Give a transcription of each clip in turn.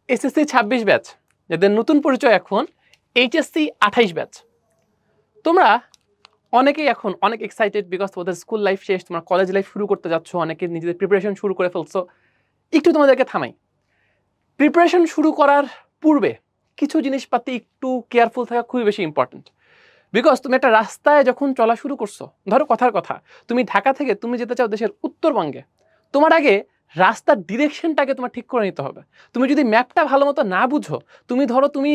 SSC 26 batch, যাদের নতুন পরিচয় এখন এইচএসসি 28 ব্যাচ, তোমরা অনেকেই এখন অনেক এক্সাইটেড বিকজ তোমাদের স্কুল লাইফ শেষ, তোমরা কলেজ লাইফ শুরু করতে যাচ্ছ, অনেকে নিজেদের প্রিপারেশন শুরু করে ফেলছো। একটু তোমাদেরকে থামাই, প্রিপারেশন শুরু করার পূর্বে কিছু জিনিসপাতি একটু কেয়ারফুল থাকা খুবই বেশি ইম্পর্টেন্ট। বিকজ তুমি একটা রাস্তায় যখন চলা শুরু করছো, ধরো কথার কথা তুমি ঢাকা থেকে তুমি যেতে চাও দেশের উত্তরবঙ্গে, তোমার আগে রাস্তার ডিরেকশনটাকে তোমার ঠিক করে নিতে হবে। তুমি যদি ম্যাপটা ভালো মতো না বুঝো, তুমি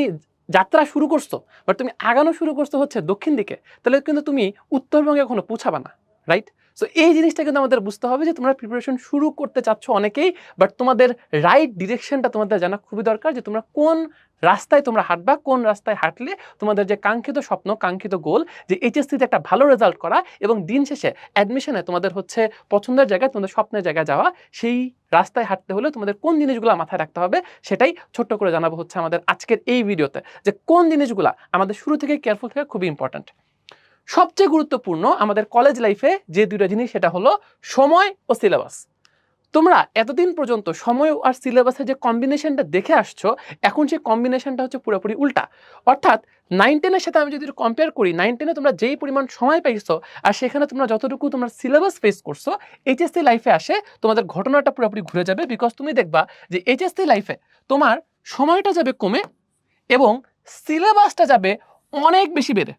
যাত্রা শুরু করছো বাট তুমি আগানো শুরু করছো হচ্ছে দক্ষিণ দিকে, তাহলে কিন্তু তুমি উত্তরবঙ্গে কখনো পৌঁছাবা না, রাইট? সো এই জিনিসটা কিন্তু আমাদের বুঝতে হবে যে তোমরা প্রিপারেশন শুরু করতে চাচ্ছ অনেকেই, বাট তোমাদের রাইট ডিরেকশনটা তোমাদের জানা খুবই দরকার, যে তোমরা কোন রাস্তায় তোমরা হাঁটবা, কোন রাস্তায় হাঁটলে তোমাদের যে কাঙ্ক্ষিত স্বপ্ন, কাঙ্ক্ষিত গোল, যে এইচএসসিতে একটা ভালো রেজাল্ট করা এবং দিন শেষে অ্যাডমিশনে তোমাদের হচ্ছে পছন্দের জায়গায়, তোমাদের স্বপ্নের জায়গায় যাওয়া, সেই রাস্তায় হাঁটতে হলে তোমাদের কোন জিনিসগুলো মাথায় রাখতে হবে সেটাই ছোট্ট করে জানাবো হচ্ছে আমাদের আজকের এই ভিডিওতে, যে কোন জিনিসগুলো আমাদের শুরু থেকে কেয়ারফুল থাকা খুবই ইম্পর্ট্যান্ট। সবচেয়ে গুরুত্বপূর্ণ আমাদের কলেজ লাইফে যে দুইটা জিনিস, সেটা হলো সময় ও সিলেবাস। তোমরা এতদিন পর্যন্ত সময় আর সিলেবাসের যে কম্বিনেশনটা দেখে আসছো, এখন সেই কম্বিনেশনটা হচ্ছে পুরোপুরি উল্টা। অর্থাৎ 9-10-এর সাথে আমি যদি কম্পেয়ার করি, 9-10-এ তোমরা যেই পরিমাণ সময় পাইছো আর সেখানে তোমরা যতটুকু তোমরা সিলেবাস ফেস করছো, এইচএসসি লাইফে আসে তোমাদের ঘটনাটা পুরোপুরি ঘুরে যাবে। বিকজ তুমি দেখবা যে এইচএসসি লাইফে তোমার সময়টা যাবে কমে এবং সিলেবাসটা যাবে অনেক বেশি বেড়ে।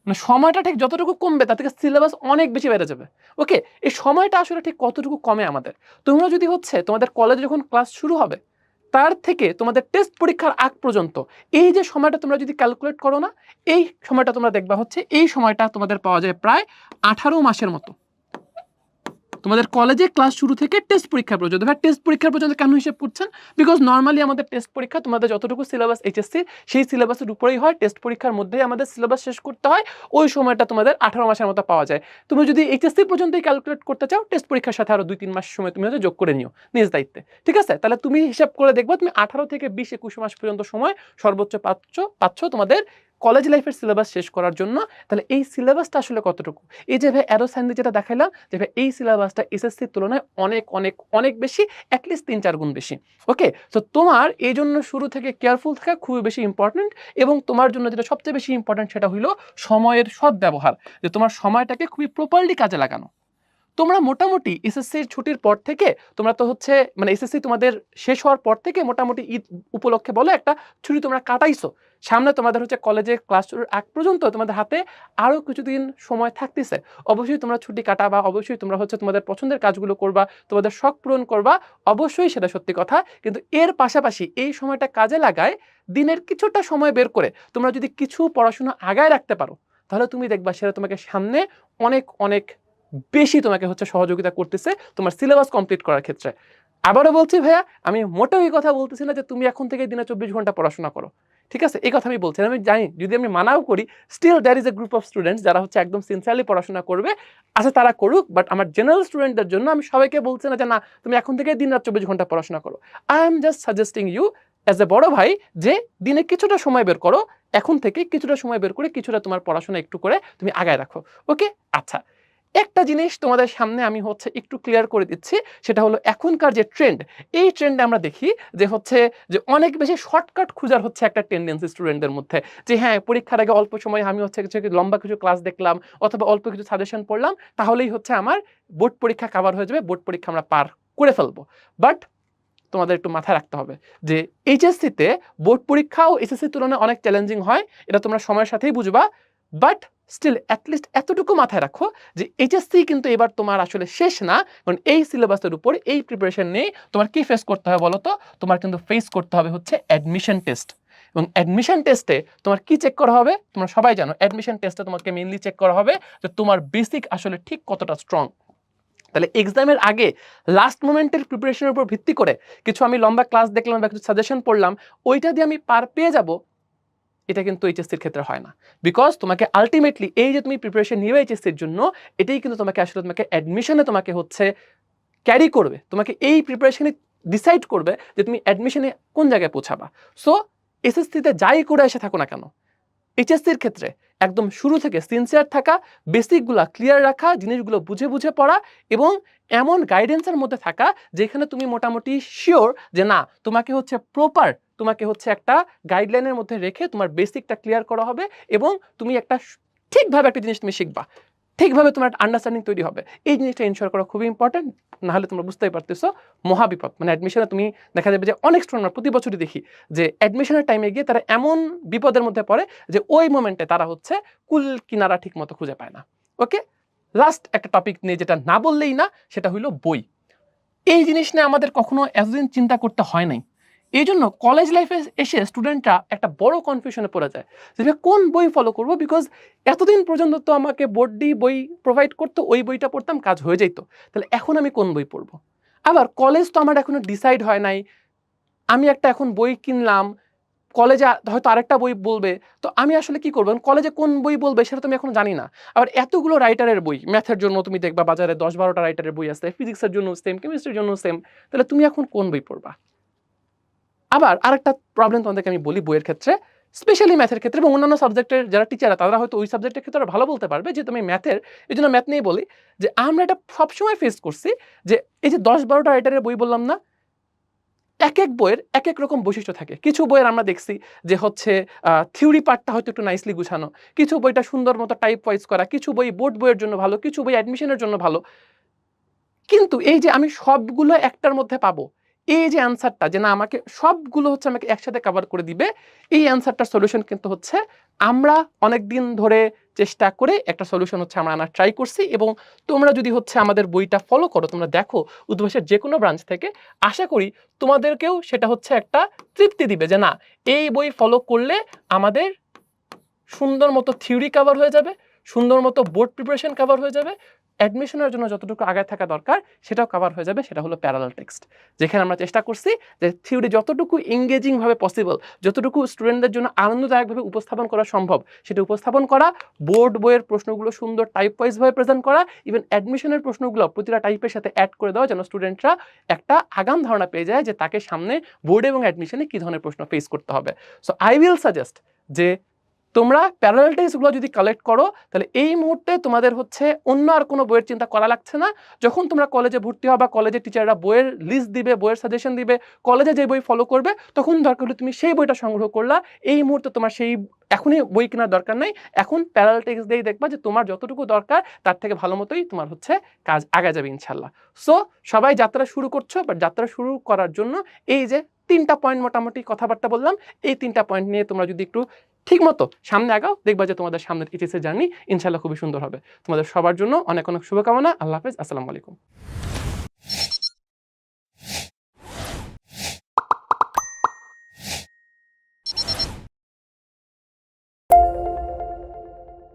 মানে সময়টা ঠিক যতটুকু কমবে তার থেকে সিলেবাস অনেক বেশি বেড়ে যাবে। ওকে, এই সময়টা আসলে ঠিক কতটুকু কমে আমাদের, তোমরা যদি হচ্ছে তোমাদের কলেজে যখন ক্লাস শুরু হবে তার থেকে তোমাদের টেস্ট পরীক্ষার আগ পর্যন্ত এই যে সময়টা তোমরা যদি ক্যালকুলেট করো না, এই সময়টা তোমরা দেখবা হচ্ছে এই সময়টা তোমাদের পাওয়া যায় প্রায় 18 মাসের মতো। তোমাদের কলেজে ক্লাস শুরু থেকে টেস্ট পরীক্ষা পর্যন্ত। টেস্ট পরীক্ষা পর্যন্ত কেন হিসেব করছেন? বিকজ নর্মালি আমাদের টেস্ট পরীক্ষা তোমাদের যতটুকু সিলেবাস এইচএসসি সেই সিলেবাসের উপরেই হয়, টেস্ট পরীক্ষার মধ্যেই আমাদের সিলেবাস শেষ করতে হয়, ওই সময়টা তোমাদের 18 মাসের মতো পাওয়া যায়। তুমি যদি এইচএসসি পর্যন্তই ক্যালকুলেট করতে চাও, টেস্ট পরীক্ষার সাথে আরো 2-3 মাস সময় তুমি হয়তো যোগ করে নিও নিজ দায়িত্বে, ঠিক আছে? তাহলে তুমি হিসাব করে দেখবা তুমি 18 থেকে 20-21 মাস পর্যন্ত সময় সর্বোচ্চ পাচ্ছ তোমাদের কলেজ লাইফের সিলেবাস শেষ করার জন্য। তাহলে এই সিলেবাসটা আসলে কতটুকু? এই যে ভাই অ্যারো সাইন দিয়ে যেটা দেখাইলাম, যে ভাই এই সিলেবাসটা এসএসসির তুলনায় অনেক অনেক অনেক বেশি, অ্যাটলিস্ট 3-4 গুণ বেশি। ওকে, তো তোমার এই জন্য শুরু থেকে কেয়ারফুল থাকা খুবই বেশি ইম্পর্টেন্ট। এবং তোমার জন্য যেটা সবচেয়ে বেশি ইম্পর্টেন্ট সেটা হলো সময়ের সদ্ব্যবহার, যে তোমার সময়টাকে খুবই প্রপারলি কাজে লাগানো। তোমরা মোটামুটি এসএসসির ছুটির পর থেকে তোমরা তো হচ্ছে মানে এসএসসি তোমাদের শেষ হওয়ার পর থেকে মোটামুটি ঈদ উপলক্ষে বলো একটা ছুটি তোমরা কাটাইছো। সামনে তোমাদের হচ্ছে কলেজে ক্লাস শুরুর আগ পর্যন্ত তোমাদের হাতে আরও কিছুদিন সময় থাকতেছে। অবশ্যই তোমরা ছুটি কাটাবা, অবশ্যই তোমরা হচ্ছে তোমাদের পছন্দের কাজগুলো করবা, তোমাদের শখ পূরণ করবা, অবশ্যই সেটা সত্যি কথা। কিন্তু এর পাশাপাশি এই সময়টা কাজে লাগায় দিনের কিছুটা সময় বের করে তোমরা যদি কিছু পড়াশোনা আগায় রাখতে পারো, তাহলে তুমি দেখবা সেটা তোমাকে সামনে অনেক অনেক বেশি তোমাকে হচ্ছে সহযোগিতা করতেছে তোমার সিলেবাস কমপ্লিট করার ক্ষেত্রে। আবারও বলছি ভাইয়া, আমি মোটেও এই কথা বলতেছি না যে তুমি এখন থেকে দিনে 24 ঘন্টা পড়াশোনা করো, ঠিক আছে? এই কথা আমি বলছি। আমি জানি যদি আমি মানাও করি, still there is a group of students যারা হচ্ছে একদম সিনসিয়ারলি পড়াশোনা করবে, আচ্ছা তারা করুক, বাট আমার জেনারেল স্টুডেন্টদের জন্য আমি সবাইকে বলছি না যে না তুমি এখন থেকে দিন রাত 24 ঘন্টা পড়াশোনা করো। I am just suggesting you as a বড় ভাই যে দিনে কিছুটা সময় বের করো, এখন থেকে কিছুটা সময় বের করে কিছুটা তোমার পড়াশোনা একটু করে তুমি আগায় রাখো। ওকে, আচ্ছা একটা জিনিস তোমাদের সামনে আমি হচ্ছে একটু ক্লিয়ার করে দিচ্ছি, সেটা হলো এখনকার যে ট্রেন্ড, এই ট্রেন্ডে আমরা দেখি যে হচ্ছে যে অনেক বেশি শর্টকাট খোঁজার হচ্ছে একটা টেন্ডেন্সি স্টুডেন্টদের মধ্যে, যে হ্যাঁ পরীক্ষার আগে অল্প সময় আমি হচ্ছে কিছু লম্বা কিছু ক্লাস দেখলাম অথবা অল্প কিছু সাজেশন পড়লাম, তাহলেই হচ্ছে আমার বোর্ড পরীক্ষা কভার হয়ে যাবে, বোর্ড পরীক্ষা আমরা পার করে ফেলবো। বাট তোমাদের একটু মাথায় রাখতে হবে যে এইচএসসিতে বোর্ড পরীক্ষাও এসএসসির তুলনায় অনেক চ্যালেঞ্জিং হয়, এটা তোমরা সময়ের সাথেই বুঝবা। বাট স্টিল অ্যাটলিস্ট এতটুকু মাথায় রাখো যে এইচএসসি কিন্তু এবার তোমার আসলে শেষ না, কারণ এই সিলেবাসের উপর এই প্রিপারেশন নেই। তোমার কি ফেস করতে হবে বলো তো? তোমার কিন্তু ফেস করতে হবে হচ্ছে অ্যাডমিশন টেস্ট। এবং অ্যাডমিশন টেস্টে তোমার কি চেক করা হবে? তোমরা সবাই জানো অ্যাডমিশন টেস্টে তোমাকে মেইনলি চেক করা হবে যে তোমার বেসিক আসলে ঠিক কতটা স্ট্রং। তাহলে এক্সামের আগে লাস্ট মোমেন্টের প্রিপারেশনের উপর ভিত্তি করে কিছু আমি লম্বা ক্লাস দেখলাম বা কিছু সাজেশন পড়লাম, ওইটা দিয়ে আমি পার পেয়ে যাব, এটা কিন্তু এইচএসসির ক্ষেত্রে হয় না। বিকজ তোমাকে আলটিমেটলি এই যে তুমি প্রিপারেশন নিবে এইচএসসির জন্য, এটাই কিন্তু তোমাকে আসলে তোমাকে অ্যাডমিশনে তোমাকে হচ্ছে ক্যারি করবে, তোমাকে এই প্রিপারেশনে ডিসাইড করবে যে তুমি অ্যাডমিশনে কোন জায়গায় পৌঁছাবা। সো এসএসসিতে যাই করে এসে থাকো না কেন, এইচএসসির ক্ষেত্রে একদম শুরু থেকে সিনসিয়ার থাকা, বেসিকগুলো ক্লিয়ার রাখা, জিনিসগুলো বুঝে বুঝে পড়া এবং এমন গাইডেন্সের মধ্যে থাকা যেখানে তুমি মোটামুটি শিওর যে না তোমাকে হচ্ছে প্রপার, তোমাকে হচ্ছে একটা গাইডলাইনের মধ্যে রেখে তোমার বেসিকটা ক্লিয়ার করা হবে এবং তুমি একটা ঠিকভাবে একটা জিনিস তুমি শিখবা, ঠিকভাবে তোমার আন্ডারস্ট্যান্ডিং তৈরি হবে। এই জিনিসটা ইনশিওর করা খুবই ইম্পর্টেন্ট, নাহলে তোমরা বুঝতেই পারতেছো মহাবিপদ। মানে অ্যাডমিশনে তুমি দেখা যাবে যে অনেক স্টুডেন্ট প্রতি বছরই দেখি যে অ্যাডমিশনের টাইমে গিয়ে তারা এমন বিপদের মধ্যে পড়ে যে ওই মোমেন্টে তারা হচ্ছে কুল কিনারা ঠিক মতো খুঁজে পায় না। ওকে, লাস্ট একটা টপিক নিয়ে যেটা না বললেই না, সেটা হলো বই। এই জিনিস নিয়ে আমাদের কখনো এতদিন চিন্তা করতে হয় নাই। এই জন্য কলেজ লাইফে এসে স্টুডেন্টরা একটা বড় কনফিউশনে পড়ে যায় যে কোন বই ফলো করবো, বিকজ এতদিন পর্যন্ত তো আমাকে বোর্ডি বই প্রোভাইড করতো, ওই বইটা পড়তাম, কাজ হয়ে যেত, তাহলে এখন আমি কোন বই পড়বো। আবার কলেজ তো আমার এখনো ডিসাইড হয় নাই, আমি একটা এখন বই কিনলাম, কলেজে হয়তো আরেকটা বই বলবে, তো আমি আসলে কি করবো, কলেজে কোন বই বলবে সেটা তুমি এখন জানি না। আবার এতগুলো রাইটারের বই, ম্যাথের জন্য তুমি দেখবা বাজারে 10-12টা রাইটারের বই আছে, ফিজিক্সের জন্য সেম, কেমিস্ট্রির জন্য সেম, তাহলে তুমি এখন কোন বই পড়বা। আবার আরেকটা প্রবলেম তোমাদেরকে আমি বলি বইয়ের ক্ষেত্রে, স্পেশালি ম্যাথের ক্ষেত্রে এবং অন্যান্য সাবজেক্টের যারা টিচাররা তারা হয়তো ওই সাবজেক্টের ক্ষেত্রে ভালো বলতে পারবে, যে তুমি ম্যাথের, এই জন্য ম্যাথ নিয়ে বলি যে আমরা এটা সবসময় ফেস করছি যে এই যে 10-12টা রাইটারের বই বললাম না, এক এক বইয়ের এক এক রকম বৈশিষ্ট্য থাকে। কিছু বইয়ের আমরা দেখছি যে হচ্ছে থিওরি পার্টটা হয়তো একটু নাইসলি গুছানো, কিছু বইটা সুন্দর মতো টাইপ ওয়াইজ করা, কিছু বই বোর্ড বইয়ের জন্য ভালো, কিছু বই অ্যাডমিশনের জন্য ভালো। কিন্তু এই যে আমি সবগুলো একটার মধ্যে পাবো, এই যে অ্যান্সারটা যে না আমাকে সবগুলো হচ্ছে আমাকে একসাথে কভার করে দিবে, এই অ্যান্সারটার সলিউশন কিন্তু হচ্ছে আমরা অনেক দিন ধরে চেষ্টা করে একটা সলিউশন হচ্ছে আমরা আনার ট্রাই করছি। এবং তোমরা যদি হচ্ছে আমাদের বইটা ফলো করো, তোমরা দেখো উদ্ভাসের যে কোনো ব্রাঞ্চ থেকে, আশা করি তোমাদেরকেও সেটা হচ্ছে একটা তৃপ্তি দিবে যে না এই বই ফলো করলে আমাদের সুন্দর মতো থিওরি কভার হয়ে যাবে, সুন্দর মতো বোর্ড প্রিপারেশন কভার হয়ে যাবে, অ্যাডমিশনের জন্য যতটুকু আগায় থাকা দরকার সেটাও কভার হয়ে যাবে। সেটা হলো প্যারালাল টেক্সট, যেখানে আমরা চেষ্টা করছি যে থিওরি যতটুকু এঙ্গেজিংভাবে পসিবল, যতটুকু স্টুডেন্টদের জন্য আনন্দদায়কভাবে উপস্থাপন করা সম্ভব সেটা উপস্থাপন করা, বোর্ড বইয়ের প্রশ্নগুলো সুন্দর টাইপ ওয়াইজভাবে প্রেজেন্ট করা, ইভেন অ্যাডমিশনের প্রশ্নগুলো প্রতিটা টাইপের সাথে অ্যাড করে দেওয়া, যেন স্টুডেন্টরা একটা আগাম ধারণা পেয়ে যায় যে তাকে সামনে বোর্ড এবং অ্যাডমিশনে কী ধরনের প্রশ্ন ফেস করতে হবে। সো আই উইল সাজেস্ট যে তোমরা প্যারালাল টেক্সটগুলো যদি কালেক্ট করো, তাহলে এই মুহূর্তে তোমাদের হচ্ছে অন্য আর কোনো বইয়ের চিন্তা করা লাগছে না। যখন তোমরা কলেজে ভর্তি হবা, কলেজের টিচাররা বইয়ের লিস্ট দিবে, বইয়ের সাজেশন দিবে, কলেজে যে বই ফলো করবে, তখন দরকার হলে তুমি সেই বইটা সংগ্রহ করলা। এই মুহূর্তে তোমার সেই এখনই বই কেনার দরকার নাই, এখন প্যারালাল টেক্সট দিয়েই দেখবা যে তোমার যতটুকু দরকার তার থেকে ভালো মতোই তোমার হচ্ছে কাজ আগে যাবে ইনশাল্লাহ। সো সবাই যাত্রা শুরু করছো, বাট যাত্রা শুরু করার জন্য এই যে 3টা পয়েন্ট মোটামুটি কথাবার্তা বললাম, এই 3টা পয়েন্ট নিয়ে তোমরা যদি একটু ঠিক মতো সামনে আগাও, দেখবা যে তোমাদের সামনের এইচএসসি জার্নি ইনশাল্লাহ খুবই সুন্দর হবে। তোমাদের সবার জন্য অনেক অনেক শুভকামনা। আল্লাহ হাফেজ, আসসালামু আলাইকুম।